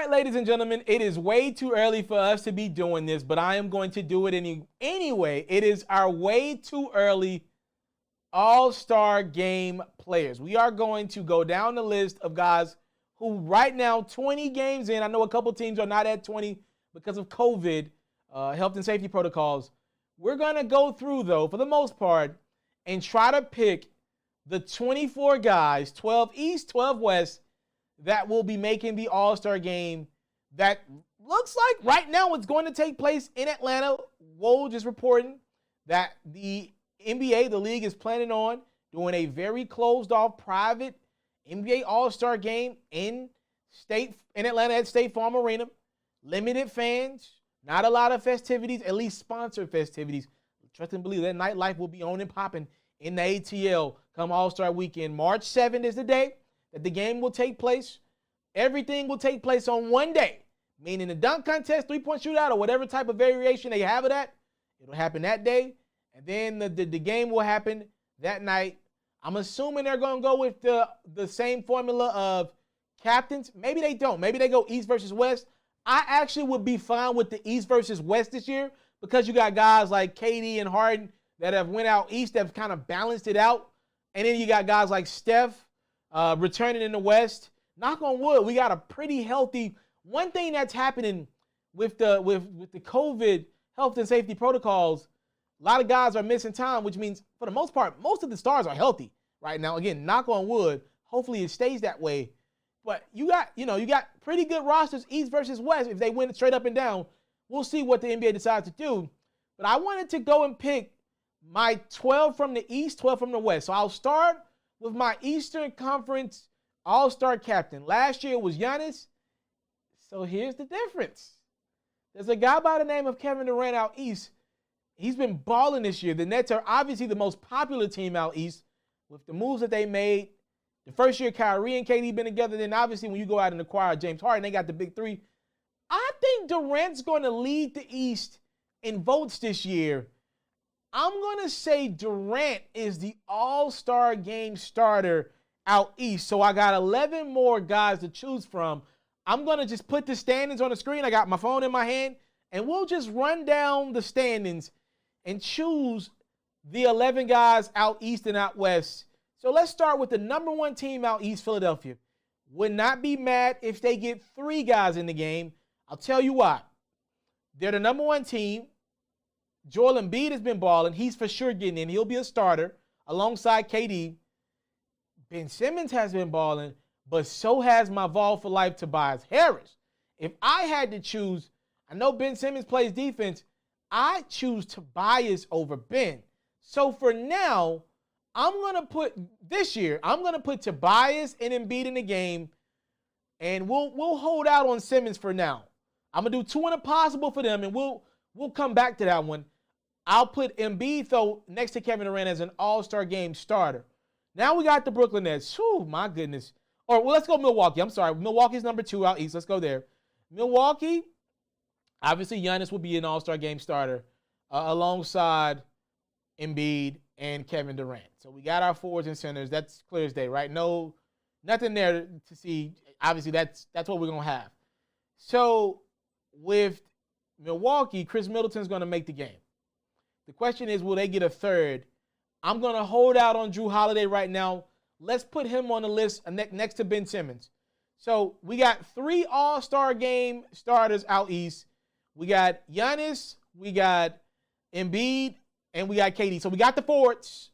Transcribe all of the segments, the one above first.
right, ladies and gentlemen, it is way too early for us to be doing this, but I am going to do it anyway. It is our way too early All-Star Game players. We are going to go down the list of guys who right now, 20 games in, I know a couple teams are not at 20 because of COVID, health and safety protocols. We're going to go through, though, for the most part, and try to pick the 24 guys, 12 East, 12 West, that will be making the All-Star Game that looks like right now it's going to take place in Atlanta. Woj is reporting that the NBA, the league, is planning on doing a very closed-off private NBA All-Star Game in Atlanta at State Farm Arena. Limited fans, not a lot of festivities, at least sponsored festivities. Trust and believe that nightlife will be on and popping in the ATL come All-Star Weekend. March 7th is the day that the game will take place. Everything will take place on one day, meaning the dunk contest, three-point shootout, or whatever type of variation they have of that, it'll happen that day, and then the game will happen that night. I'm assuming they're going to go with the same formula of captains. Maybe they don't. Maybe they go East versus West. I actually would be fine with the East versus West this year because you got guys like KD and Harden that have went out East that have kind of balanced it out, and then you got guys like Steph returning in the West. Knock on wood, we got a pretty healthy. One thing that's happening with the COVID health and safety protocols, a lot of guys are missing time, which means for the most part, most of the stars are healthy right now. Again, knock on wood. Hopefully it stays that way. But you got pretty good rosters, East versus West. If they win straight up and down, we'll see what the NBA decides to do. But I wanted to go and pick my 12 from the East, 12 from the West. So I'll start with my Eastern Conference All-Star captain. Last year was Giannis. So here's the difference. There's a guy by the name of Kevin Durant out East. He's been balling this year. The Nets are obviously the most popular team out East with the moves that they made. The first year Kyrie and KD been together. Then obviously when you go out and acquire James Harden, they got the big three. I think Durant's going to lead the East in votes this year. I'm going to say Durant is the All-Star Game starter out East. So I got 11 more guys to choose from. I'm going to just put the standings on the screen. I got my phone in my hand, and we'll just run down the standings and choose the 11 guys out East and out West. So let's start with the number one team out East, Philadelphia. Would not be mad if they get 3 guys in the game. I'll tell you why. They're the number one team. Joel Embiid has been balling. He's for sure getting in. He'll be a starter alongside KD. Ben Simmons has been balling, but so has my Vol for Life Tobias Harris. If I had to choose, I know Ben Simmons plays defense. I choose Tobias over Ben. So for now, I'm going to put Tobias and Embiid in the game, and we'll hold out on Simmons for now. I'm going to do 2 impossible for them, and we'll come back to that one. I'll put Embiid, though, next to Kevin Durant as an All-Star Game starter. Now we got the Brooklyn Nets. Whew, my goodness. Or, well, let's go Milwaukee. I'm sorry. Milwaukee's number 2 out East. Let's go there. Milwaukee, obviously Giannis will be an All-Star Game starter alongside Embiid and Kevin Durant. So we got our forwards and centers. That's clear as day, right? Nothing there to see. Obviously, that's what we're going to have. So with Milwaukee, Chris Middleton's going to make the game. The question is, will they get a third? I'm going to hold out on Drew Holiday right now. Let's put him on the list next to Ben Simmons. So we got 3 All-Star Game starters out East. We got Giannis, we got Embiid, and we got KD. So we got the forwards,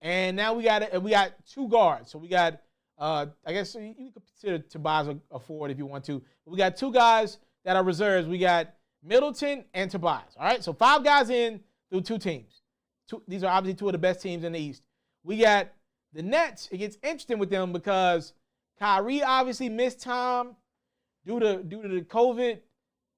and now we got 2 guards. So we got, I guess you can consider Tobias a forward if you want to. We got 2 guys that are reserves. We got Middleton and Tobias. All right, so 5 guys in through 2 teams. These are obviously 2 of the best teams in the East. We got the Nets. It gets interesting with them because Kyrie obviously missed time due to the COVID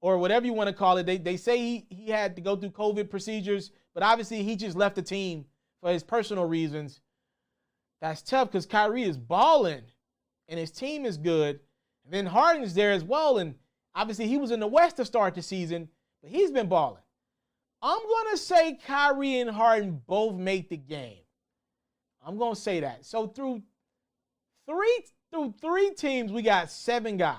or whatever you want to call it. They say he had to go through COVID procedures, but obviously he just left the team for his personal reasons. That's tough because Kyrie is balling and his team is good. And then Harden's there as well, and obviously he was in the West to start the season, but he's been balling. I'm going to say Kyrie and Harden both make the game. I'm going to say that. So through three teams, we got 7 guys.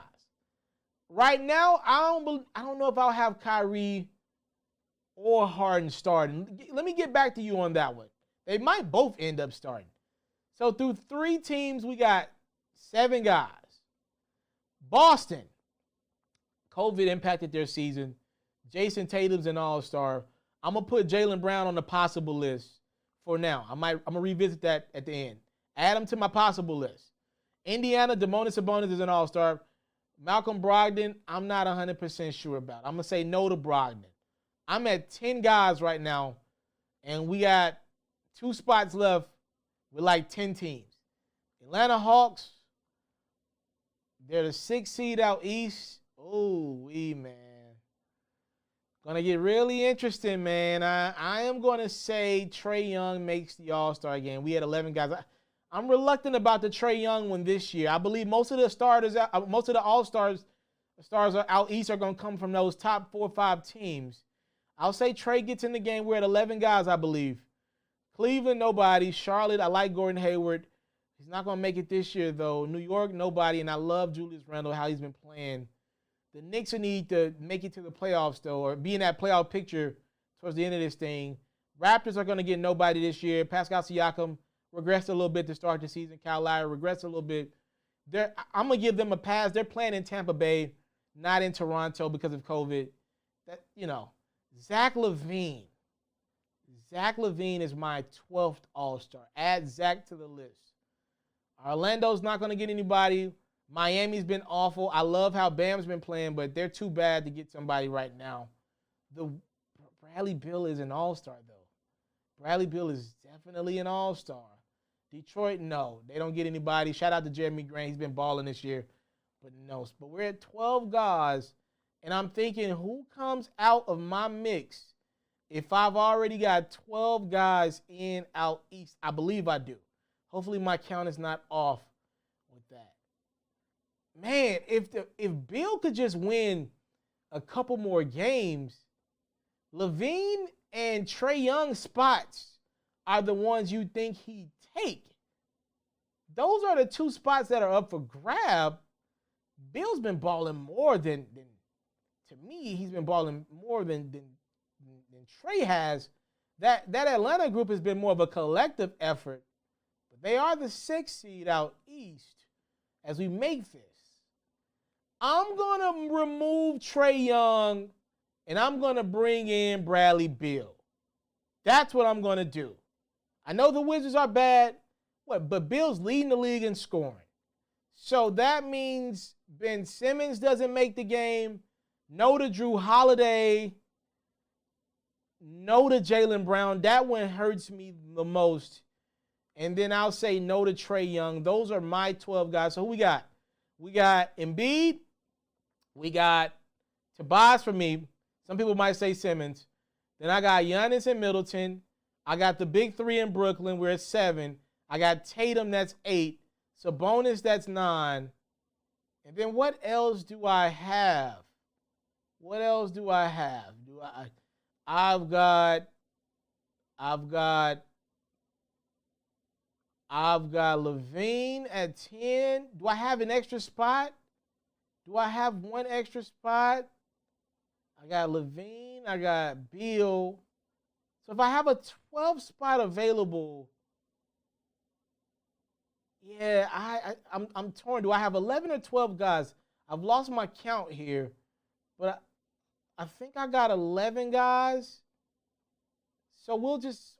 right now, I don't know if I'll have Kyrie or Harden starting. Let me get back to you on that one. They might both end up starting. So through 3 teams, we got 7 guys. Boston, COVID impacted their season. Jason Tatum's an all-star. I'm going to put Jaylen Brown on the possible list for now. I'm going to revisit that at the end. Add him to my possible list. Indiana, Domantas Sabonis is an all-star. Malcolm Brogdon, I'm not 100% sure about. I'm going to say no to Brogdon. I'm at 10 guys right now, and we got 2 spots left with like 10 teams. Atlanta Hawks, they're the 6th seed out east. Oh, man. Going to get really interesting, man. I am going to say Trae Young makes the All-Star game. We had 11 guys. I'm reluctant about the Trae Young one this year. I believe most of the starters, most of the All-Stars stars out east are going to come from those top 4 or 5 teams. I'll say Trae gets in the game. We're at 11 guys, I believe. Cleveland, nobody. Charlotte, I like Gordon Hayward. He's not going to make it this year, though. New York, nobody. And I love Julius Randle, how he's been playing. The Knicks will need to make it to the playoffs, though, or be in that playoff picture towards the end of this thing. Raptors are going to get nobody this year. Pascal Siakam regressed a little bit to start the season. Kyle Lowry regressed a little bit. I'm going to give them a pass. They're playing in Tampa Bay, not in Toronto because of COVID. Zach LaVine. Zach LaVine is my 12th All-Star. Add Zach to the list. Orlando's not going to get anybody. Miami's been awful. I love how Bam's been playing, but they're too bad to get somebody right now. Bradley Beal is an all-star, though. Bradley Beal is definitely an all-star. Detroit, no. They don't get anybody. Shout out to Jeremy Grant. He's been balling this year. But no. But we're at 12 guys, and I'm thinking, who comes out of my mix if I've already got 12 guys in out east? I believe I do. Hopefully my count is not off with that. Man, if Bill could just win a couple more games, LaVine and Trae Young spots are the ones you think he'd take. Those are the 2 spots that are up for grab. Bill's been balling more than to me, he's been balling more than Trae has. That Atlanta group has been more of a collective effort. But they are the 6th seed out east as we make this. I'm going to remove Trae Young, and I'm going to bring in Bradley Beal. That's what I'm going to do. I know the Wizards are bad, but Beal's leading the league in scoring. So that means Ben Simmons doesn't make the game. No to Drew Holiday. No to Jaylen Brown. That one hurts me the most. And then I'll say no to Trae Young. Those are my 12 guys. So who we got? We got Embiid. We got Tobias for me. Some people might say Simmons. Then I got Giannis and Middleton. I got the big 3 in Brooklyn. We're at 7. I got Tatum, that's 8. Sabonis, that's 9. And then what else do I have? What else do I have? I've got LaVine at 10. Do I have an extra spot? Do I have one extra spot? I got LaVine. I got Beal. So if I have a 12th spot available, yeah, I'm torn. Do I have 11 or 12 guys? I've lost my count here, but I think I got 11 guys. So we'll just,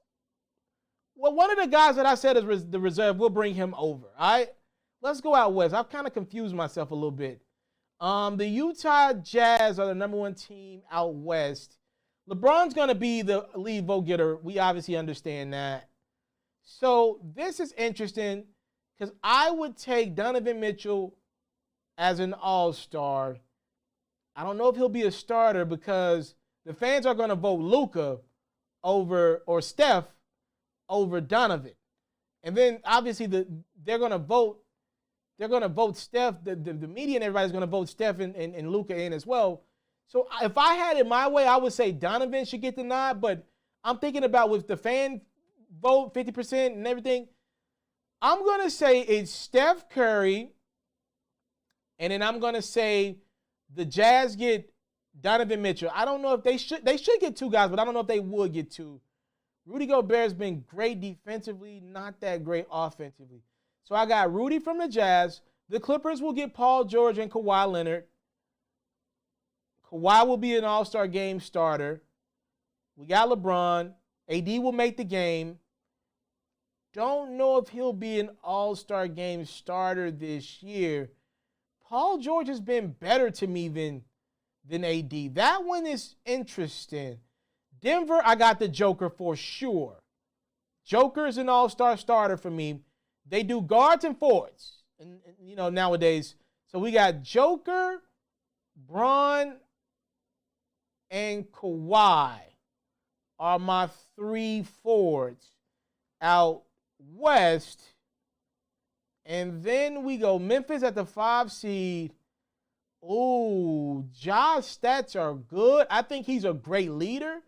one of the guys that I said is the reserve, we'll bring him over. All right, let's go out west. I've kind of confused myself a little bit. The Utah Jazz are the number 1 team out west. LeBron's going to be the lead vote getter. We obviously understand that. So this is interesting because I would take Donovan Mitchell as an all-star. I don't know if he'll be a starter because the fans are going to vote Luka or Steph over Donovan. And then obviously they're going to vote Steph. The media and everybody's going to vote Steph and Luka in as well. So if I had it my way, I would say Donovan should get the nod. But I'm thinking about with the fan vote, 50% and everything, I'm going to say it's Steph Curry. And then I'm going to say The Jazz get Donovan Mitchell. I don't know if they should get 2 guys, but I don't know if they would get 2. Rudy Gobert's been great defensively, not that great offensively. So I got Rudy from the Jazz. The Clippers will get Paul George and Kawhi Leonard. Kawhi will be an all-star game starter. We got LeBron. AD will make the game. Don't know if he'll be an all-star game starter this year. Paul George has been better to me than AD. That one is interesting. Denver, I got the Joker for sure. Joker is an all-star starter for me. They do guards and forwards, and nowadays. So we got Joker, Bron, and Kawhi are my 3 forwards out west. And then we go Memphis at the 5 seed. Ooh, Ja's stats are good. I think he's a great leader.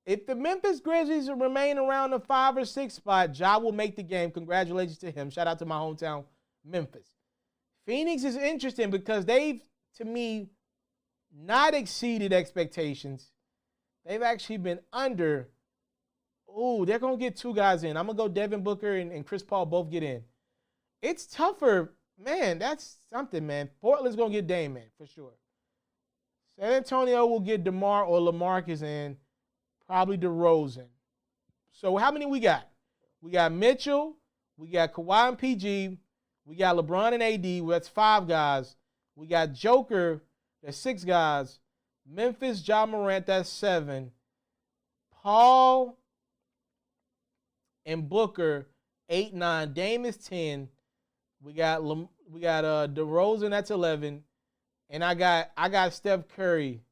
If the Memphis Grizzlies remain around the 5 or 6 spot, Ja will make the game. Congratulations to him. Shout out to my hometown, Memphis. Phoenix is interesting because they've, to me, not exceeded expectations. They've actually been under. Ooh, they're going to get 2 guys in. I'm going to go Devin Booker and Chris Paul both get in. It's tougher. Man, that's something, man. Portland's going to get Dame in for sure. San Antonio will get DeMar or LaMarcus in. Probably DeRozan. So how many we got? We got Mitchell. We got Kawhi and PG. We got LeBron and AD. Well, that's 5 guys. We got Joker. That's 6 guys. Memphis, Ja Morant. That's 7. Paul and Booker, 8, 9. Dame is 10. We got DeRozan. That's 11. And I got Steph Curry.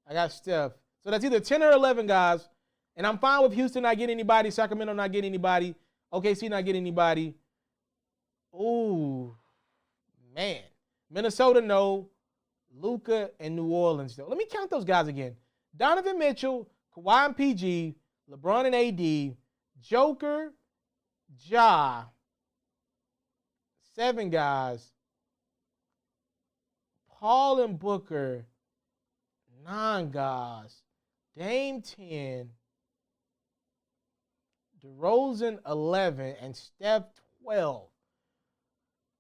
I got Steph. So that's either 10 or 11 guys. And I'm fine with Houston not getting anybody, Sacramento not getting anybody, OKC not getting anybody. Ooh, man. Minnesota, no. Luka and New Orleans, though. Let me count those guys again. Donovan Mitchell, Kawhi and PG, LeBron and AD, Joker, Ja. 7 guys. Paul and Booker, 9 guys. Dame 10, DeRozan 11, and Steph 12.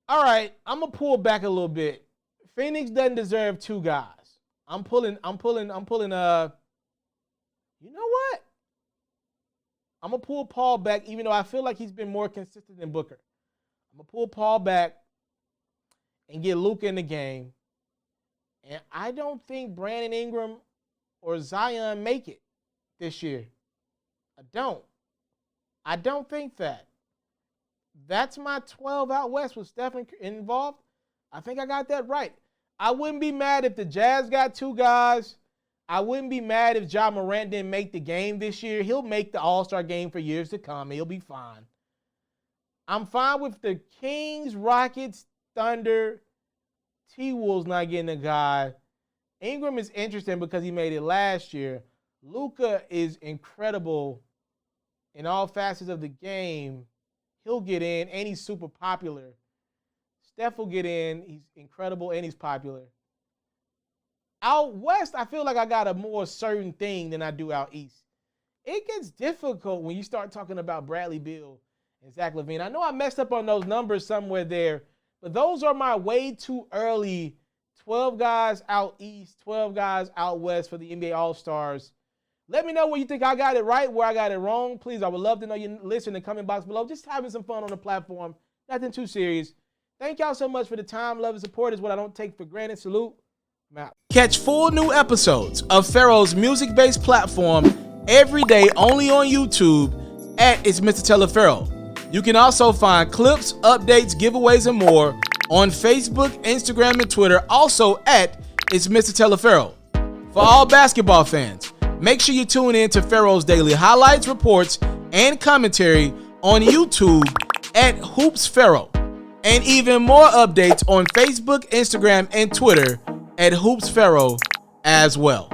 All right, I'm gonna pull back a little bit. Phoenix doesn't deserve 2 guys. I'm pulling. You know what? I'm gonna pull Paul back, even though I feel like he's been more consistent than Booker. I'm gonna pull Paul back and get Luka in the game. And I don't think Brandon Ingram or Zion make it this year. I don't think that. That's my 12 out west with Stephen involved. I think I got that right. I wouldn't be mad if the Jazz got 2 guys. I wouldn't be mad if Ja Morant didn't make the game this year. He'll make the All-Star game for years to come. He'll be fine. I'm fine with the Kings, Rockets, Thunder, T-Wolves not getting a guy. Ingram is interesting because he made it last year. Luka is incredible in all facets of the game. He'll get in, and he's super popular. Steph will get in. He's incredible, and he's popular. Out west, I feel like I got a more certain thing than I do out east. It gets difficult when you start talking about Bradley Beal and Zach LaVine. I know I messed up on those numbers somewhere there, but those are my way too early 12 guys out east, 12 guys out west for the NBA All-Stars. Let me know where you think I got it right, where I got it wrong. Please, I would love to know you listen in the comment box below. Just having some fun on the platform. Nothing too serious. Thank y'all so much for the time, love, and support is what I don't take for granted. Salute. I'm out. Catch full new episodes of FERRO's music-based platform every day only on YouTube at It's Mr.Taliaferro. You can also find clips, updates, giveaways, and more on Facebook, Instagram, and Twitter, also at It's Mr.Taliaferro. For all basketball fans, make sure you tune in to FERRO's daily highlights, reports, and commentary on YouTube at Hoops FERRO, and even more updates on Facebook, Instagram, and Twitter at Hoops FERRO as well.